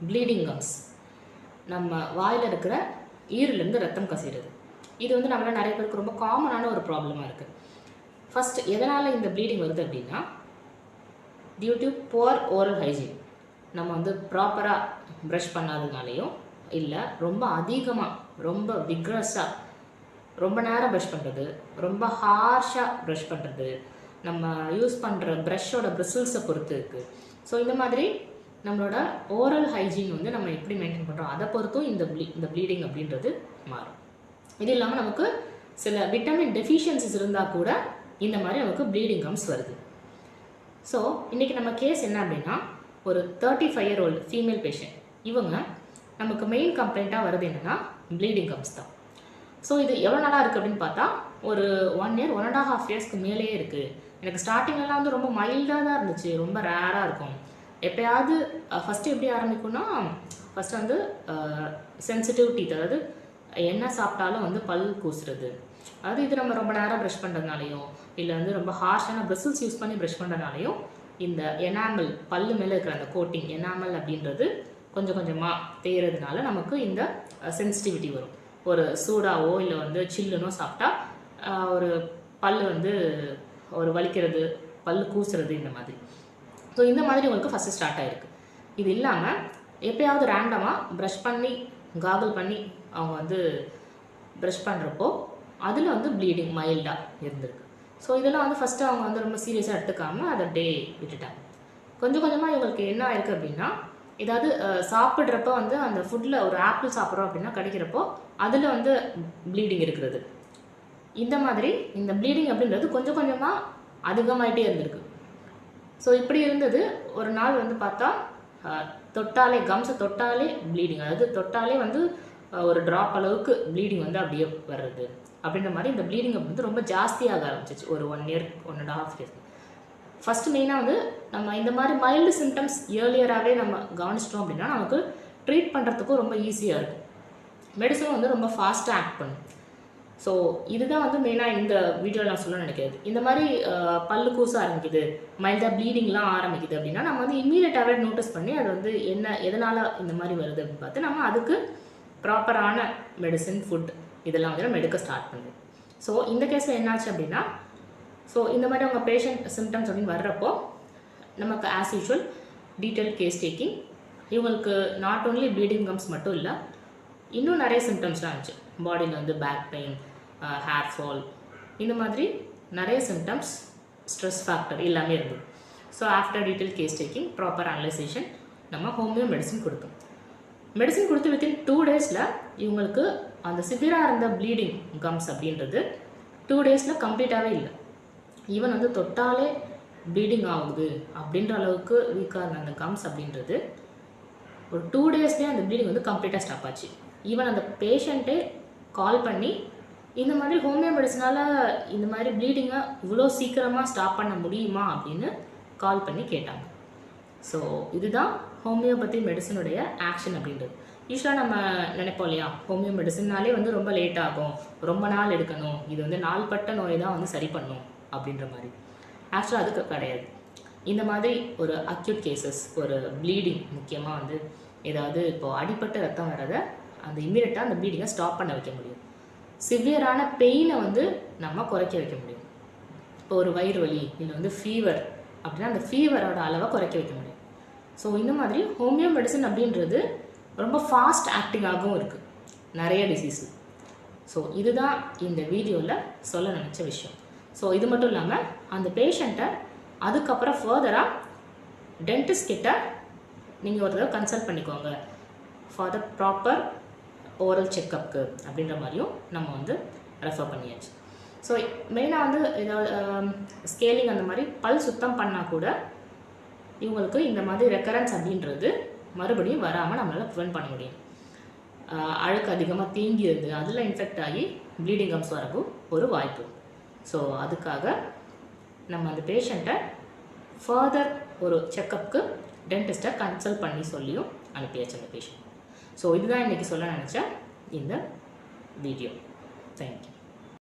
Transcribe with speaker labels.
Speaker 1: Bleeding gums. நம்ம வாயில் இருக்கிற ஈரிலேருந்து ரத்தம் கசிகிறது. இது வந்து நம்மள நிறைய பேருக்கு ரொம்ப காமனான ஒரு ப்ராப்ளமாக இருக்குது. ஃபஸ்ட் எதனால் இந்த ப்ளீடிங் வருது அப்படின்னா, due to poor oral hygiene. நம்ம வந்து ப்ராப்பராக ப்ரஷ் பண்ணாததுனாலையும், இல்லை ரொம்ப அதிகமாக ரொம்ப விக்ரஸாக ரொம்ப நேரம் ப்ரஷ் பண்ணுறது, ரொம்ப ஹார்ஷாக ப்ரஷ் பண்ணுறது, நம்ம யூஸ் பண்ணுற ப்ரஷ்ஷோட பிரிசில்ஸை பொறுத்து இருக்குது. ஸோ இந்த மாதிரி நம்மளோட ஓரல் ஹைஜீன் வந்து நம்ம எப்படி மெயின்டைன் பண்ணுறோம் அதை பொறுத்தும் இந்த ப்ளீடிங் அப்படின்றது மாறும். இது இல்லாமல் நமக்கு சில விட்டமின் டெஃபிஷியன்சிஸ் இருந்தால் கூட இந்த மாதிரி நமக்கு ப்ளீடிங் கம்ஸ் வருது. ஸோ இன்றைக்கி நம்ம கேஸ் என்ன அப்படின்னா, ஒரு 35-year-old ஃபீமேல் பேஷண்ட். இவங்க நமக்கு மெயின் கம்ப்ளைண்ட்டாக வருது என்னென்னா ப்ளீடிங் கம்ஸ் தான். ஸோ இது எவ்வளோ நாளாக இருக்குது அப்படின்னு பார்த்தா, ஒரு 1 year 1.5 yearsக்கு மேலேயே இருக்குது. எனக்கு ஸ்டார்டிங்லாம் வந்து ரொம்ப மைல்டாக தான் இருந்துச்சு, ரொம்ப ரேராக இருக்கும். எப்போயாவது ஃபஸ்ட்டு எப்படி ஆரம்பிக்கும்னா, ஃபஸ்ட்டு வந்து சென்சிட்டிவ் டீத், அதாவது என்ன சாப்பிட்டாலும் வந்து பல் கூசுறது. அதாவது இது நம்ம ரொம்ப நேரம் ப்ரஷ் பண்ணுறதுனாலையும், இல்லை வந்து ரொம்ப ஹார்ஷான பிரிசில்ஸ் யூஸ் பண்ணி ப்ரஷ் பண்ணுறதுனாலையும் இந்த எனாமல், பல்லு மேலே இருக்கிற அந்த கோட்டிங் எனாமல் அப்படின்றது கொஞ்சம் கொஞ்சமாக தேயறதுனால நமக்கு இந்த சென்சிட்டிவிட்டி வரும். ஒரு சூடாவோ இல்லை வந்து சில்லுனோ சாப்பிட்டா ஒரு பல் வந்து ஒரு வலிக்கிறது, பல் கூசுறது, இந்த மாதிரி. ஸோ இந்த மாதிரி உங்களுக்கு ஃபஸ்ட்டு ஸ்டார்ட் ஆகிருக்கு. இது இல்லாமல் எப்போயாவது ரேண்டமாக ப்ரஷ் பண்ணி காகுல் பண்ணி அவங்க வந்து ப்ரஷ் பண்ணுறப்போ அதில் வந்து ப்ளீடிங் மைல்டாக இருந்திருக்கு. ஸோ இதெல்லாம் வந்து ஃபஸ்ட்டு அவங்க வந்து ரொம்ப சீரியஸாக எடுத்துக்காமல் அதை டே விட்டுட்டாங்க. கொஞ்சம் கொஞ்சமாக இவங்களுக்கு என்ன ஆயிருக்கு அப்படின்னா, ஏதாவது சாப்பிட்றப்போ வந்து அந்த ஃபுட்டில் ஒரு ஆப்பிள் சாப்பிட்றோம் அப்படின்னா கிடைக்கிறப்போ அதில் வந்து ப்ளீடிங் இருக்கிறது. இந்த மாதிரி இந்த ப்ளீடிங் அப்படின்றது கொஞ்சம் கொஞ்சமாக அதிகமாகிட்டே இருந்திருக்கு. ஸோ இப்படி இருந்தது. ஒரு நாள் வந்து பார்த்தா தொட்டாலே, கம்ஸை தொட்டாலே ப்ளீடிங், அதாவது தொட்டாலே வந்து ஒரு ட்ராப் அளவுக்கு ப்ளீடிங் வந்து அப்படியே வர்றது அப்படின்ற மாதிரி இந்த ப்ளீடிங் வந்து ரொம்ப ஜாஸ்தியாக ஆரம்பிச்சிச்சு ஒரு 1 year 1.5 years. ஃபஸ்ட்டு மெயினாக வந்து நம்ம இந்த மாதிரி மைல்டு சிம்டம்ஸ் ஏர்லியராகவே நம்ம கவனிச்சிட்டோம் அப்படின்னா நமக்கு ட்ரீட் பண்ணுறதுக்கும் ரொம்ப ஈஸியாக இருக்கும். மெடிசனும் வந்து ரொம்ப ஃபாஸ்ட்டாக ஆக்ட் பண்ணும். ஸோ இதுதான் வந்து மெயினாக இந்த வீடியோவில் நான் சொல்ல நினைக்கிறது. இந்த மாதிரி பல்லு கூச ஆரம்பிக்குது, மைல்டாக ப்ளீடிங்லாம் ஆரம்பிக்குது அப்படின்னா நம்ம வந்து இம்மீடியட்டாகவே நோட்டீஸ் பண்ணி அது வந்து என்ன, எதனால் இந்த மாதிரி வருது அப்படின்னு பார்த்து நம்ம அதுக்கு ப்ராப்பரான மெடிசன், ஃபுட் இதெல்லாம் வந்து நம்ம எடுக்க ஸ்டார்ட் பண்ணுவோம். ஸோ இந்த கேஸில் என்னாச்சு அப்படின்னா, ஸோ இந்த மாதிரி அவங்க பேஷண்ட் சிம்டம்ஸ் அப்படின்னு வர்றப்போ நமக்கு as usual detail case taking. இவங்களுக்கு நாட் ஓன்லி ப்ளீடிங் கம்ஸ் மட்டும் இல்லை, இன்னும் நிறைய சிம்டம்ஸ்லாம் இருந்துச்சு. பாடியில் வந்து பேக் பெயின், ஹேர் ஃபால், இந்த மாதிரி நிறைய சிம்டம்ஸ், ஸ்ட்ரெஸ் ஃபேக்டர் எல்லாமே இருந்தது. So after detail case taking, proper analysation, நம்ம ஹோமியோ மெடிசன் கொடுத்தோம். மெடிசன் கொடுத்து வித்தின் 2 daysல இவங்களுக்கு அந்த சிவியராக இருந்த ப்ளீடிங் கம்ஸ் அப்படின்றது 2 daysல கம்ப்ளீட்டாகவே இல்லை. ஈவன் வந்து தொட்டாலே ப்ளீடிங் ஆகுது அப்படின்ற அளவுக்கு வீக்காக இருந்த அந்த கம்ஸ் அப்படின்றது ஒரு 2 daysலேயே அந்த ப்ளீடிங் வந்து கம்ப்ளீட்டாக ஸ்டாப் ஆச்சு. ஈவன் அந்த பேஷண்ட்டே கால் பண்ணி இந்த மாதிரி ஹோமியோ மெடிசனால் இந்த மாதிரி ப்ளீடிங்கை இவ்வளோ சீக்கிரமாக ஸ்டாப் பண்ண முடியுமா அப்படின்னு கால் பண்ணி கேட்டாங்க. ஸோ இதுதான் ஹோமியோபதி மெடிசனுடைய ஆக்ஷன் அப்படின்றது. யூஸ்வலாக நம்ம நினைப்போம் இல்லையா, ஹோமியோ மெடிசன்னாலே வந்து ரொம்ப லேட் ஆகும், ரொம்ப நாள் எடுக்கணும், இது வந்து நாள்பட்ட நோய் தான் வந்து சரி பண்ணும் அப்படின்ற மாதிரி. ஆக்சுவலாக அதுக்கு கிடையாது. இந்த மாதிரி ஒரு அக்யூட் கேசஸ், ஒரு ப்ளீடிங், முக்கியமாக வந்து ஏதாவது இப்போது அடிப்பட்ட ரத்தம் வரதை அந்த இம்மீடியட்டாக அந்த ப்ளீடிங்கை ஸ்டாப் பண்ண வைக்க முடியும். சிவியரான பெயினை வந்து நம்ம குறைக்க வைக்க முடியும். இப்போ ஒரு வயிறு வலி இல்லை வந்து ஃபீவர் அப்படின்னா அந்த ஃபீவரோட அளவை குறைக்க வைக்க முடியும். ஸோ இந்த மாதிரி ஹோமியோ மெடிசன் அப்படின்றது ரொம்ப ஃபாஸ்ட் ஆக்டிங்காகவும் இருக்குது நிறைய டிசீஸு. ஸோ இதுதான் இந்த வீடியோவில் சொல்ல நினச்ச விஷயம். ஸோ இது மட்டும் இல்லாமல் அந்த பேஷண்ட்டை அதுக்கப்புறம் ஃபர்தராக டென்டிஸ்ட் கிட்ட நீங்கள் ஒரு தடவை கன்சல்ட் பண்ணிக்கோங்க ஃபார் த ப்ராப்பர் ஓரல் செக்கப்புக்கு அப்படின்ற மாதிரியும் நம்ம வந்து ரெஃபர் பண்ணியாச்சு. ஸோ மெயினாக வந்து ஏதாவது ஸ்கேலிங் அந்த மாதிரி பல் சுத்தம் பண்ணால் கூட இவங்களுக்கு இந்த மாதிரி ரெக்கரன்ஸ் அப்படின்றது மறுபடியும் வராமல் நம்மளால் ப்ரிவென்ட் பண்ண முடியும். அழுக்கு அதிகமாக தேங்கிடுது, அதில் இன்ஃபெக்ட் ஆகி ப்ளீடிங் கம்ஸ் வரவும் ஒரு வாய்ப்பு. ஸோ அதுக்காக நம்ம அந்த பேஷண்ட்டை ஃபர்தர் ஒரு செக்கப்புக்கு டென்டிஸ்ட்டை கன்சல்ட் பண்ணி சொல்லியும் அனுப்பியாச்சு அந்த பேஷண்ட். ஸோ இதுதான் இன்றைக்கி சொல்ல நினச்ச இந்த வீடியோ. தேங்க்யூ.